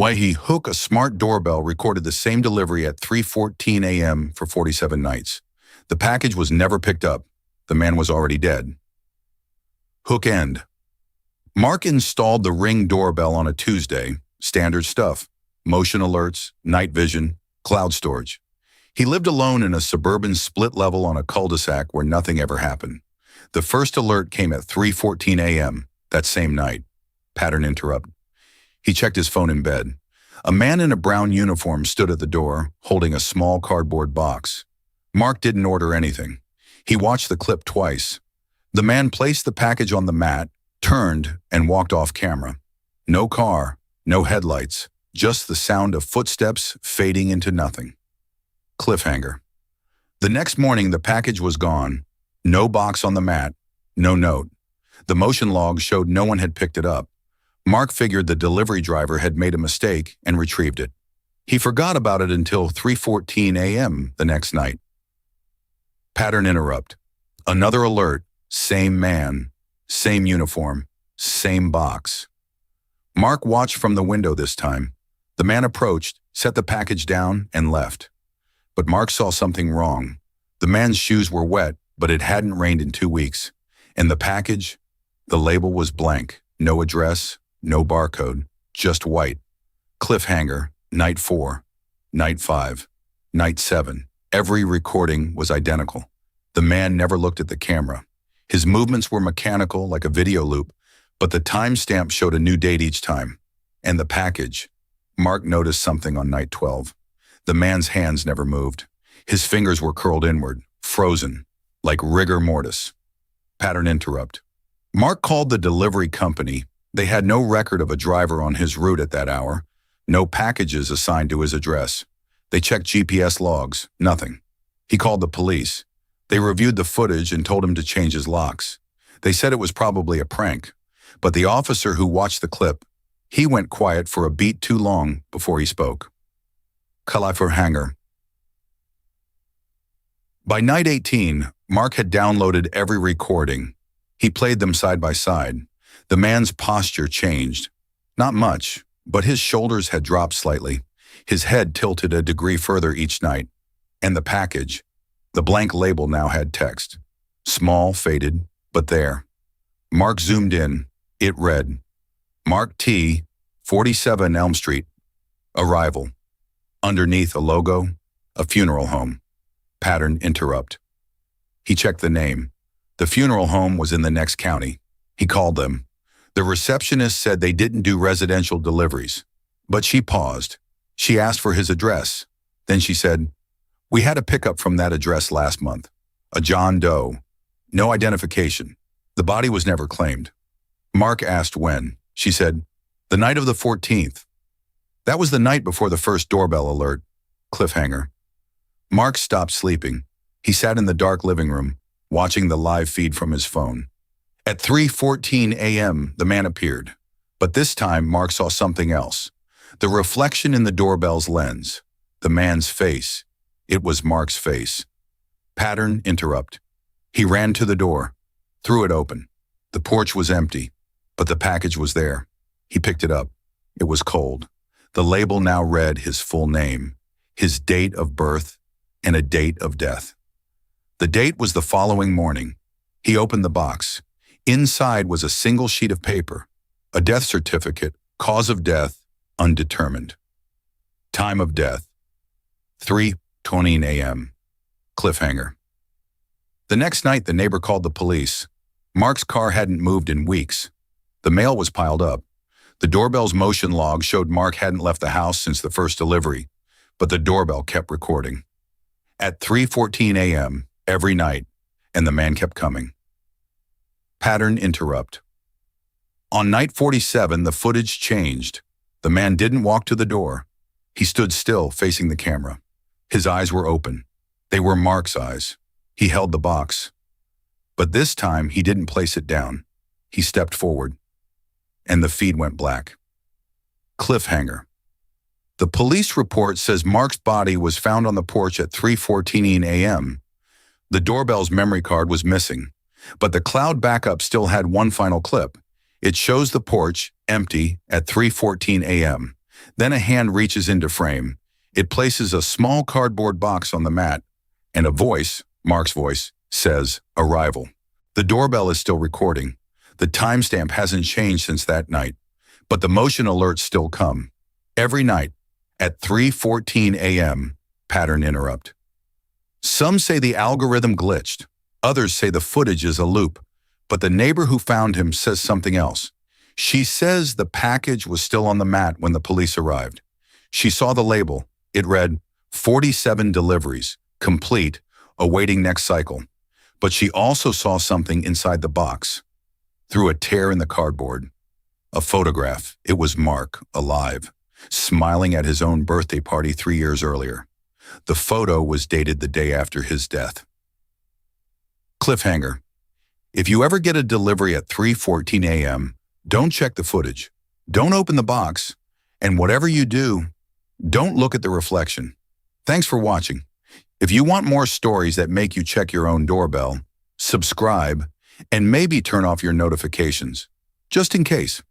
Why he hook a smart doorbell recorded the same delivery at 3:14 a.m. for 47 nights. The package was never picked up. The man was already dead. Hook end. Mark installed the Ring doorbell on a Tuesday. Standard stuff. Motion alerts, night vision, cloud storage. He lived alone in a suburban split level on a cul-de-sac where nothing ever happened. The first alert came at 3:14 a.m. that same night. Pattern interrupt. He checked his phone in bed. A man in a brown uniform stood at the door, holding a small cardboard box. Mark didn't order anything. He watched the clip twice. The man placed the package on the mat, turned, and walked off camera. No car, no headlights, just the sound of footsteps fading into nothing. Cliffhanger. The next morning, the package was gone. No box on the mat, no note. The motion log showed no one had picked it up. Mark figured the delivery driver had made a mistake and retrieved it. He forgot about it until 3:14 a.m. the next night. Pattern interrupt. Another alert. Same man, same uniform, same box. Mark watched from the window this time. The man approached, set the package down, and left. But Mark saw something wrong. The man's shoes were wet, but it hadn't rained in 2 weeks. And the package, the label was blank. No address, no barcode, just white. Cliffhanger, night 4, night 5, night 7. Every recording was identical. The man never looked at the camera. His movements were mechanical like a video loop, but the timestamp showed a new date each time. And the package. Mark noticed something on night 12. The man's hands never moved. His fingers were curled inward, frozen, like rigor mortis. Pattern interrupt. Mark called the delivery company. They had no record of a driver on his route at that hour, no packages assigned to his address. They checked GPS logs, nothing. He called the police. They reviewed the footage and told him to change his locks. They said it was probably a prank, but the officer who watched the clip, he went quiet for a beat too long before he spoke. Cliffhanger. By night 18, Mark had downloaded every recording. He played them side by side. The man's posture changed. Not much, but his shoulders had dropped slightly. His head tilted a degree further each night. And the package, the blank label now had text. Small, faded, but there. Mark zoomed in. It read, Mark T, 47 Elm Street, arrival. Underneath a logo, a funeral home. Pattern interrupt. He checked the name. The funeral home was in the next county. He called them. The receptionist said they didn't do residential deliveries, but she paused. She asked for his address. Then she said, we had a pickup from that address last month. A John Doe. No identification. The body was never claimed. Mark asked when. She said, the night of the 14th. That was the night before the first doorbell alert. Cliffhanger. Mark stopped sleeping. He sat in the dark living room, watching the live feed from his phone. At 3:14 a.m., the man appeared. But this time, Mark saw something else. The reflection in the doorbell's lens. The man's face. It was Mark's face. Pattern interrupt. He ran to the door, threw it open. The porch was empty, but the package was there. He picked it up. It was cold. The label now read his full name, his date of birth, and a date of death. The date was the following morning. He opened the box. Inside was a single sheet of paper, a death certificate, cause of death, undetermined. Time of death, 3:20 a.m. Cliffhanger. The next night, the neighbor called the police. Mark's car hadn't moved in weeks. The mail was piled up. The doorbell's motion log showed Mark hadn't left the house since the first delivery, but the doorbell kept recording. At 3:14 a.m. every night, and the man kept coming. Pattern interrupt. On night 47, the footage changed. The man didn't walk to the door. He stood still, facing the camera. His eyes were open. They were Mark's eyes. He held the box. But this time, he didn't place it down. He stepped forward, and the feed went black. Cliffhanger. The police report says Mark's body was found on the porch at 3:14 a.m. The doorbell's memory card was missing, but the cloud backup still had one final clip. It shows the porch empty at 3:14 a.m. Then a hand reaches into frame. It places a small cardboard box on the mat, and a voice, Mark's voice, says, "Arrival." The doorbell is still recording. The timestamp hasn't changed since that night, but the motion alerts still come. Every night, at 3:14 a.m., pattern interrupt. Some say the algorithm glitched. Others say the footage is a loop. But the neighbor who found him says something else. She says the package was still on the mat when the police arrived. She saw the label. It read, 47 deliveries, complete, awaiting next cycle. But she also saw something inside the box. Through a tear in the cardboard. A photograph. It was Mark, alive, smiling at his own birthday party 3 years earlier. The photo was dated the day after his death. Cliffhanger. If you ever get a delivery at 3:14 a.m., don't check the footage. Don't open the box. And whatever you do, don't look at the reflection. Thanks for watching. If you want more stories that make you check your own doorbell, subscribe, and maybe turn off your notifications, just in case.